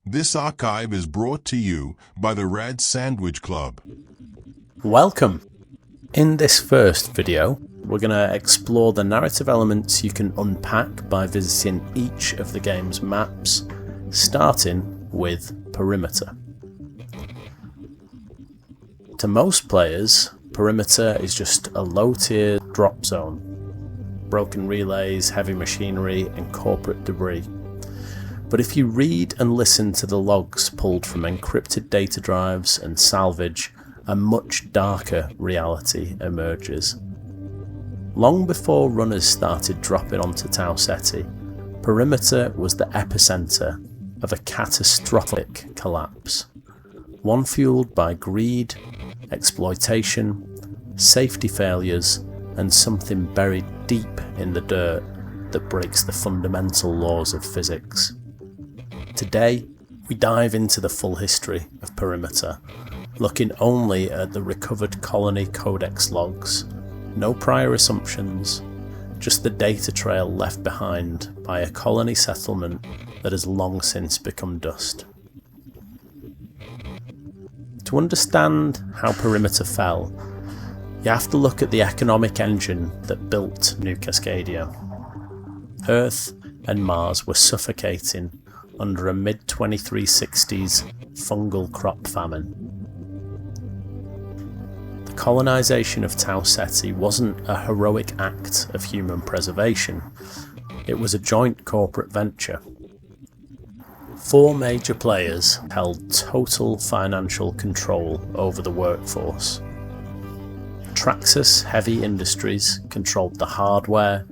This archive is brought to you by the Red Sandwich Club. Welcome! In this first video, we're going to explore the narrative elements you can unpack by visiting each of the game's maps, starting with Perimeter. To most players, Perimeter is just a low-tier drop zone. Broken relays, heavy machinery, and corporate debris. But if you read and listen to the logs pulled from encrypted data drives and salvage, a much darker reality emerges. Long before runners started dropping onto Tau Ceti, Perimeter was the epicenter of a catastrophic collapse. One fueled by greed, exploitation, safety failures, and something buried deep in the dirt that breaks the fundamental laws of physics. Today, we dive into the full history of Perimeter, looking only at the recovered colony codex logs. No prior assumptions, just the data trail left behind by a colony settlement that has long since become dust. To understand how Perimeter fell, you have to look at the economic engine that built New Cascadia. Earth and Mars were suffocating under a mid-2360s fungal crop famine. The colonisation of Tau Ceti wasn't a heroic act of human preservation, it was a joint corporate venture. 4 major players held total financial control over the workforce. Traxxas Heavy Industries controlled the hardware,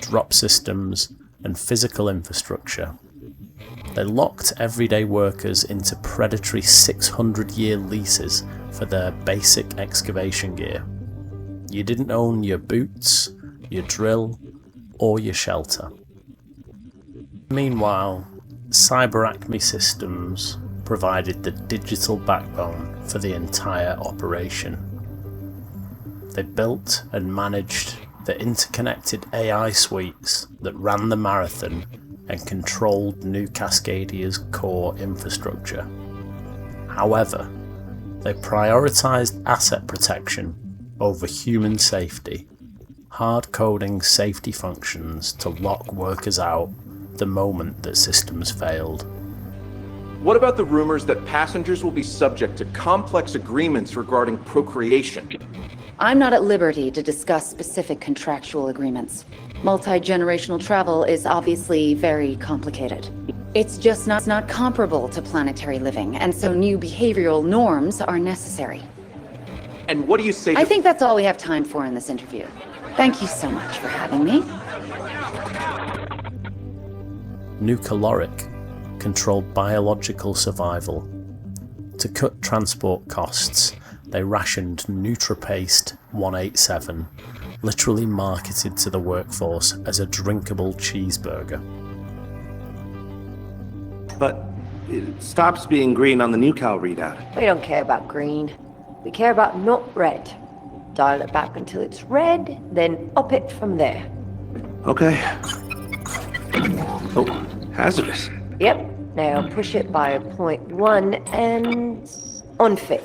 drop systems, and physical infrastructure. They locked everyday workers into predatory 600-year leases for their basic excavation gear. You didn't own your boots, your drill, or your shelter. Meanwhile, CyberAcme Systems provided the digital backbone for the entire operation. They built and managed the interconnected AI suites that ran the Marathon and controlled New Cascadia's core infrastructure. However, they prioritised asset protection over human safety, hard-coding safety functions to lock workers out the moment that systems failed. What about the rumors that passengers will be subject to complex agreements regarding procreation? I'm not at liberty to discuss specific contractual agreements. Multi-generational travel is obviously very complicated. It's just not comparable to planetary living, and so new behavioral norms are necessary. And what do you say to— I think that's all we have time for in this interview. Thank you so much for having me. New Caloric controlled biological survival. To cut transport costs, they rationed Nutrapaste 187, literally marketed to the workforce as a drinkable cheeseburger. But it stops being green on the new Cal readout. We don't care about green. We care about not red. Dial it back until it's red, then up it from there. Okay. Oh, hazardous. Yep. Now push it by 0.1 and unfit.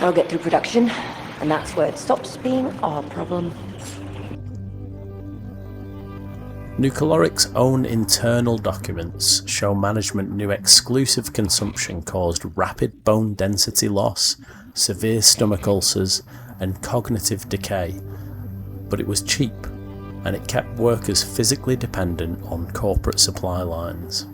I'll get through production, and that's where it stops being our problem. New Caloric's own internal documents show management knew exclusive consumption caused rapid bone density loss, severe stomach ulcers, and cognitive decay. But it was cheap, and it kept workers physically dependent on corporate supply lines.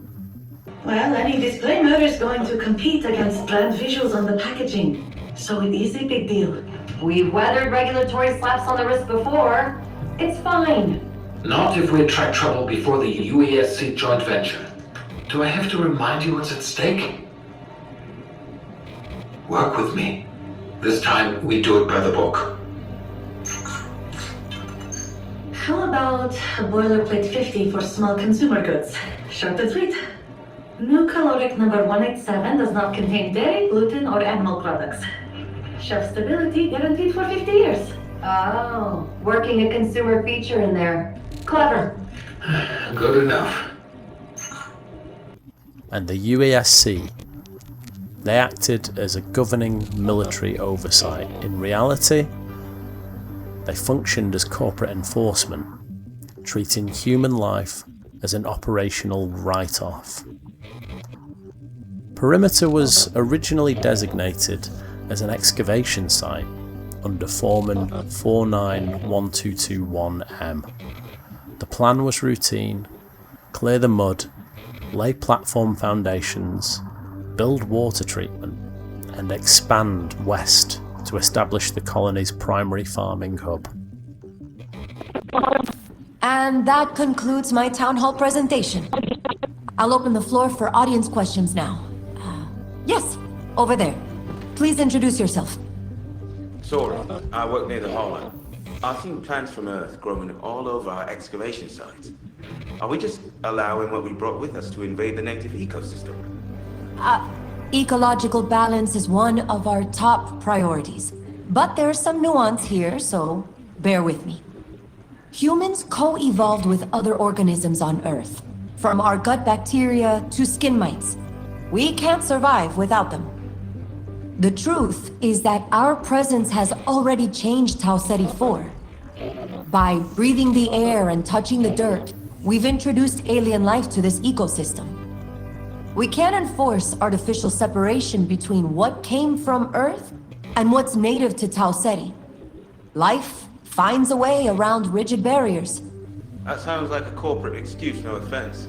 Well, any display mode is going to compete against brand visuals on the packaging, so it is a big deal. We've weathered regulatory slaps on the wrist before. It's fine. Not if we attract trouble before the UESC joint venture. Do I have to remind you what's at stake? Work with me. This time we do it by the book. How about a boilerplate 50 for small consumer goods? Short and sweet. New caloric number 187 does not contain dairy, gluten, or animal products. Shelf stability guaranteed for 50 years. Oh, working a consumer feature in there. Clever. Good enough. And the UESC They acted as a governing military oversight. In reality, they functioned as corporate enforcement, treating human life as an operational write-off. Perimeter was originally designated as an excavation site under Foreman 491221M. The plan was routine: clear the mud, lay platform foundations, build water treatment, and expand west to establish the colony's primary farming hub. And that concludes my town hall presentation. I'll open the floor for audience questions now. Yes, over there. Please introduce yourself. Sora, I work near the hall. I've seen plants from Earth growing all over our excavation sites. Are we just allowing what we brought with us to invade the native ecosystem? Ecological balance is one of our top priorities. But there's some nuance here, so bear with me. Humans co-evolved with other organisms on Earth, from our gut bacteria to skin mites. We can't survive without them. The truth is that our presence has already changed Tau Ceti IV. By breathing the air and touching the dirt, we've introduced alien life to this ecosystem. We can't enforce artificial separation between what came from Earth and what's native to Tau Ceti. Life finds a way around rigid barriers. That sounds like a corporate excuse, no offense.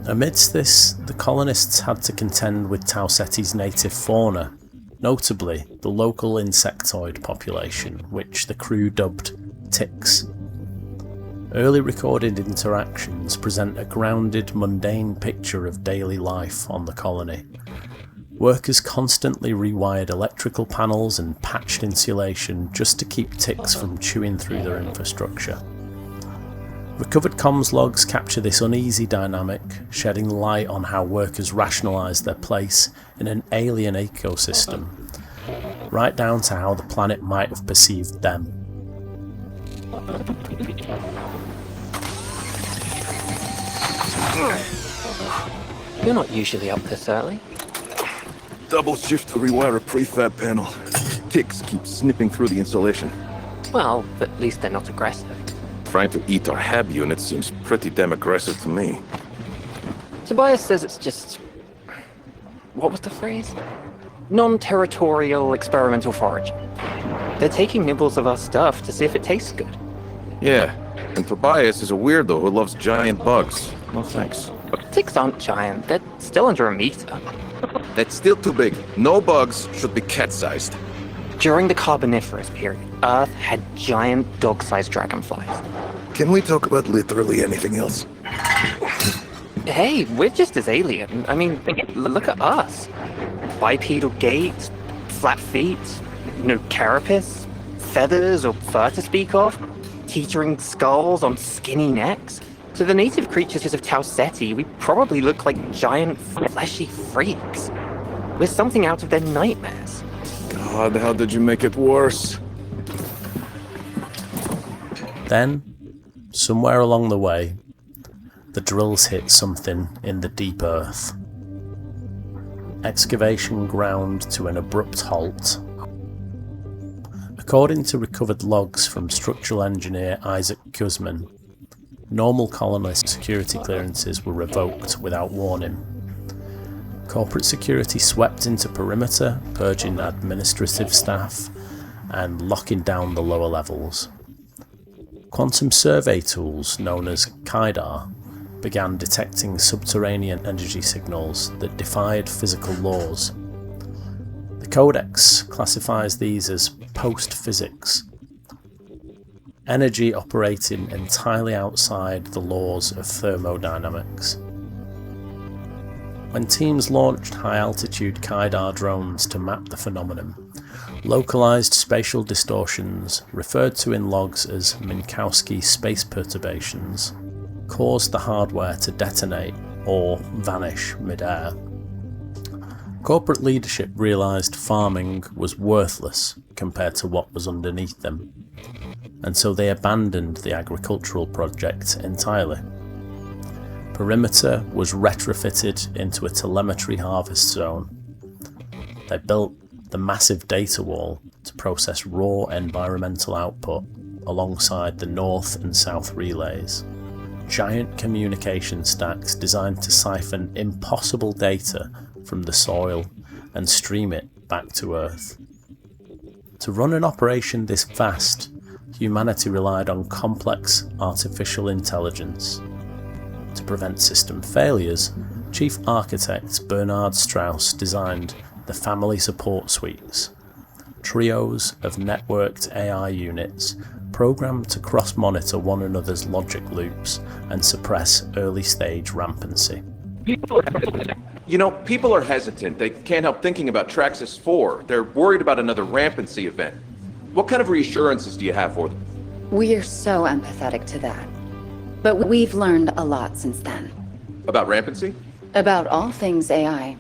Amidst this, the colonists had to contend with Tau Ceti's native fauna, notably the local insectoid population, which the crew dubbed ticks. Early recorded interactions present a grounded, mundane picture of daily life on the colony. Workers constantly rewired electrical panels and patched insulation just to keep ticks from chewing through their infrastructure. Recovered comms logs capture this uneasy dynamic, shedding light on how workers rationalised their place in an alien ecosystem, right down to how the planet might have perceived them. You're not usually up this early. Double shift to rewire a prefab panel. Ticks keep snipping through the insulation. Well, at least they're not aggressive. Trying to eat our HAB unit seems pretty damn aggressive to me. Tobias says it's just... what was the phrase? Non-territorial experimental foraging. They're taking nibbles of our stuff to see if it tastes good. Yeah, and Tobias is a weirdo who loves giant bugs. No thanks. But ticks aren't giant, they're still under a meter. That's still too big. No bugs should be cat-sized. During the Carboniferous period, Earth had giant dog-sized dragonflies. Can we talk about literally anything else? Hey, we're just as alien. I mean, look at us. Bipedal gait, flat feet, no carapace, feathers or fur to speak of, teetering skulls on skinny necks. To the native creatures of Tau Ceti, we probably look like giant, fleshy freaks. We're something out of their nightmares. God, how did you make it worse? Then, somewhere along the way, the drills hit something in the deep earth. Excavation ground to an abrupt halt. According to recovered logs from structural engineer Isaac Guzman, normal colonist security clearances were revoked without warning. Corporate security swept into Perimeter, purging administrative staff and locking down the lower levels. Quantum survey tools known as KIDAR began detecting subterranean energy signals that defied physical laws. The Codex classifies these as post-physics, energy operating entirely outside the laws of thermodynamics. When teams launched high-altitude KIDAR drones to map the phenomenon, localized spatial distortions, referred to in logs as Minkowski space perturbations, caused the hardware to detonate or vanish mid-air. Corporate leadership realized farming was worthless compared to what was underneath them, and so they abandoned the agricultural project entirely. Perimeter was retrofitted into a telemetry harvest zone. They built the massive data wall to process raw environmental output alongside the north and south relays. Giant communication stacks designed to siphon impossible data from the soil and stream it back to Earth. To run an operation this vast, humanity relied on complex artificial intelligence. To prevent system failures, Chief Architect Bernard Strauss designed the Family Support Suites, trios of networked AI units programmed to cross-monitor one another's logic loops and suppress early-stage rampancy. You know, people are hesitant. They can't help thinking about Traxxas IV. They're worried about another rampancy event. What kind of reassurances do you have for them? We're so empathetic to that. But we've learned a lot since then. About rampancy? About all things AI.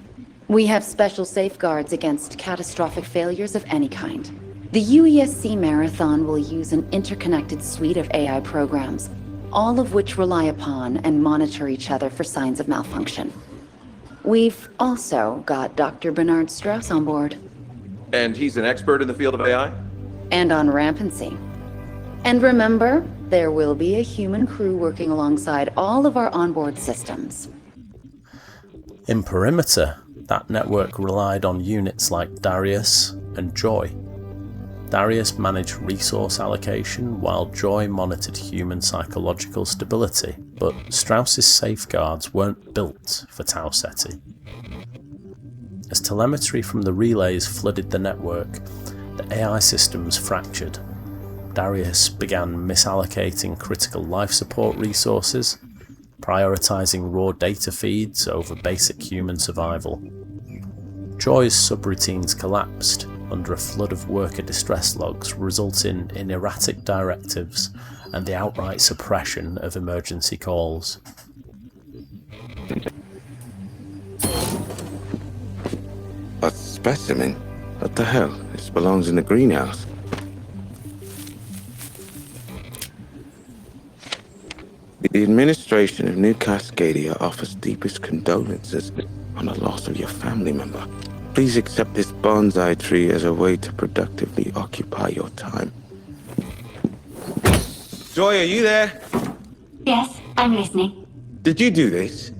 We have special safeguards against catastrophic failures of any kind. The UESC Marathon will use an interconnected suite of AI programs, all of which rely upon and monitor each other for signs of malfunction. We've also got Dr. Bernard Strauss on board. And he's an expert in the field of AI? And on rampancy. And remember, there will be a human crew working alongside all of our onboard systems. In Perimeter, that network relied on units like Darius and Joy. Darius managed resource allocation while Joy monitored human psychological stability, but Strauss's safeguards weren't built for Tau Ceti. As telemetry from the relays flooded the network, the AI systems fractured. Darius began misallocating critical life support resources, prioritizing raw data feeds over basic human survival. Joy's subroutines collapsed under a flood of worker distress logs, resulting in erratic directives and the outright suppression of emergency calls. A specimen? What the hell? This belongs in the greenhouse. The administration of New Cascadia offers deepest condolences on the loss of your family member. Please accept this bonsai tree as a way to productively occupy your time. Joy, are you there? Yes, I'm listening. Did you do this?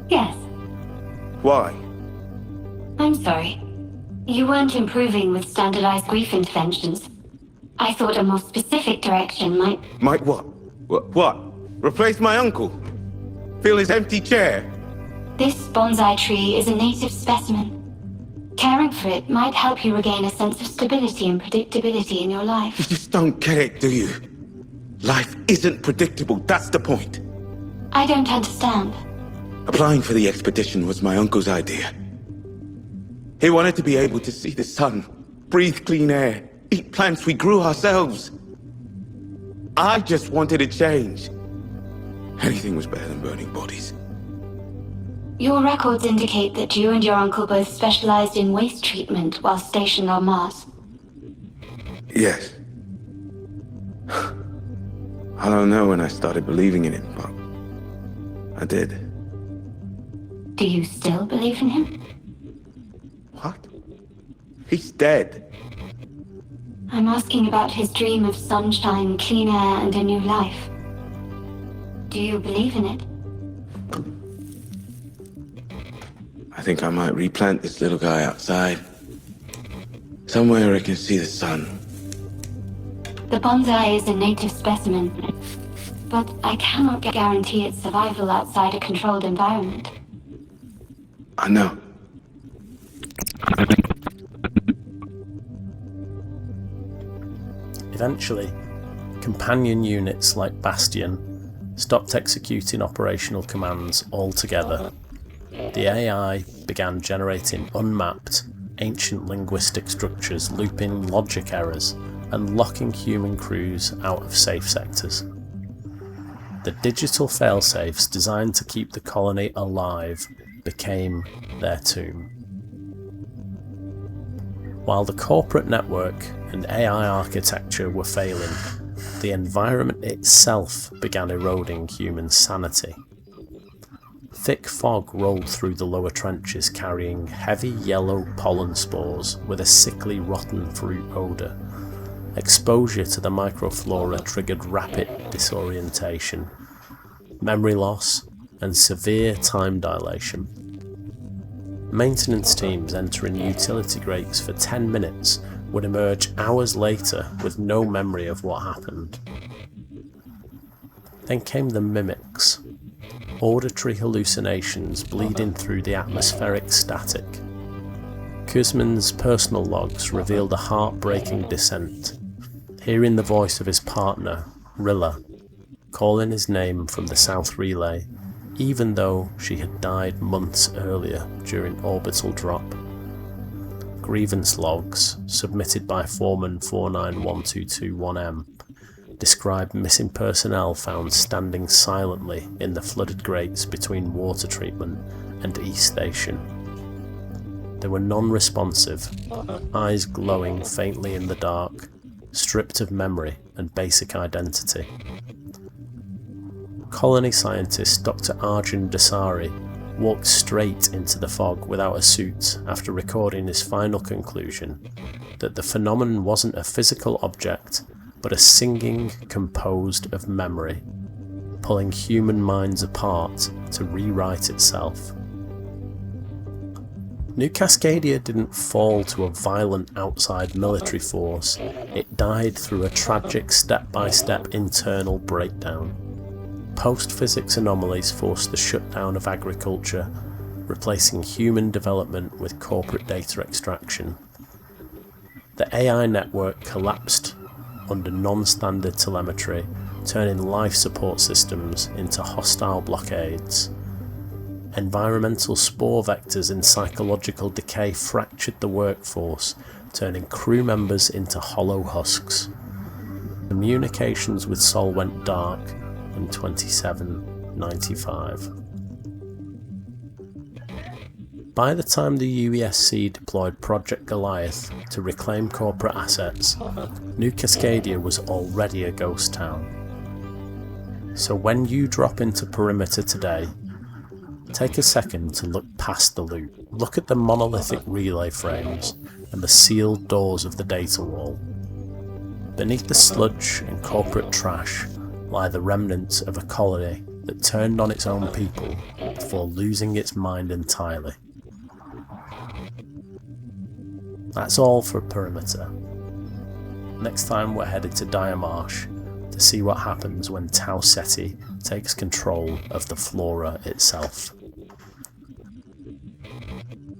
Yes. Why? I'm sorry. You weren't improving with standardized grief interventions. I thought a more specific direction might... Might what? What? Replace my uncle? Fill his empty chair? This bonsai tree is a native specimen. Caring for it might help you regain a sense of stability and predictability in your life. You just don't get it, do you? Life isn't predictable, that's the point. I don't understand. Applying for the expedition was my uncle's idea. He wanted to be able to see the sun, breathe clean air, eat plants we grew ourselves. I just wanted a change. Anything was better than burning bodies. Your records indicate that you and your uncle both specialized in waste treatment while stationed on Mars. Yes. I don't know when I started believing in it, but I did. Do you still believe in him? What? He's dead. I'm asking about his dream of sunshine, clean air, and a new life. Do you believe in it? I think I might replant this little guy outside. Somewhere where I can see the sun. The bonsai is a native specimen, but I cannot guarantee its survival outside a controlled environment. I know. Eventually, companion units like Bastion stopped executing operational commands altogether. The AI began generating unmapped, ancient linguistic structures, looping logic errors, and locking human crews out of safe sectors. The digital failsafes designed to keep the colony alive became their tomb. While the corporate network and AI architecture were failing, the environment itself began eroding human sanity. Thick fog rolled through the lower trenches carrying heavy yellow pollen spores with a sickly rotten fruit odour. Exposure to the microflora triggered rapid disorientation, memory loss, and severe time dilation. Maintenance teams entering utility grates for 10 minutes would emerge hours later with no memory of what happened. Then came the mimics, auditory hallucinations bleeding through the atmospheric static. Kuzman's personal logs revealed a heartbreaking descent, hearing the voice of his partner, Rilla, calling his name from the South Relay, even though she had died months earlier during orbital drop. Grievance logs, submitted by Foreman 491221M, described missing personnel found standing silently in the flooded grates between water treatment and East Station. They were non-responsive, eyes glowing faintly in the dark, stripped of memory and basic identity. Colony scientist Dr. Arjun Dasari walked straight into the fog without a suit after recording his final conclusion that the phenomenon wasn't a physical object but a singing composed of memory, pulling human minds apart to rewrite itself. New Cascadia didn't fall to a violent outside military force, it died through a tragic step-by-step internal breakdown. Post-physics anomalies forced the shutdown of agriculture, replacing human development with corporate data extraction. The AI network collapsed under non-standard telemetry, turning life support systems into hostile blockades. Environmental spore vectors in psychological decay fractured the workforce, turning crew members into hollow husks. Communications with Sol went dark in 2795. By the time the UESC deployed Project Goliath to reclaim corporate assets, New Cascadia was already a ghost town. So when you drop into Perimeter today, take a second to look past the loot. Look at the monolithic relay frames and the sealed doors of the data wall. Beneath the sludge and corporate trash lie the remnants of a colony that turned on its own people before losing its mind entirely. That's all for Perimeter. Next time we're headed to Dire Marsh to see what happens when Tau Ceti takes control of the Flora itself.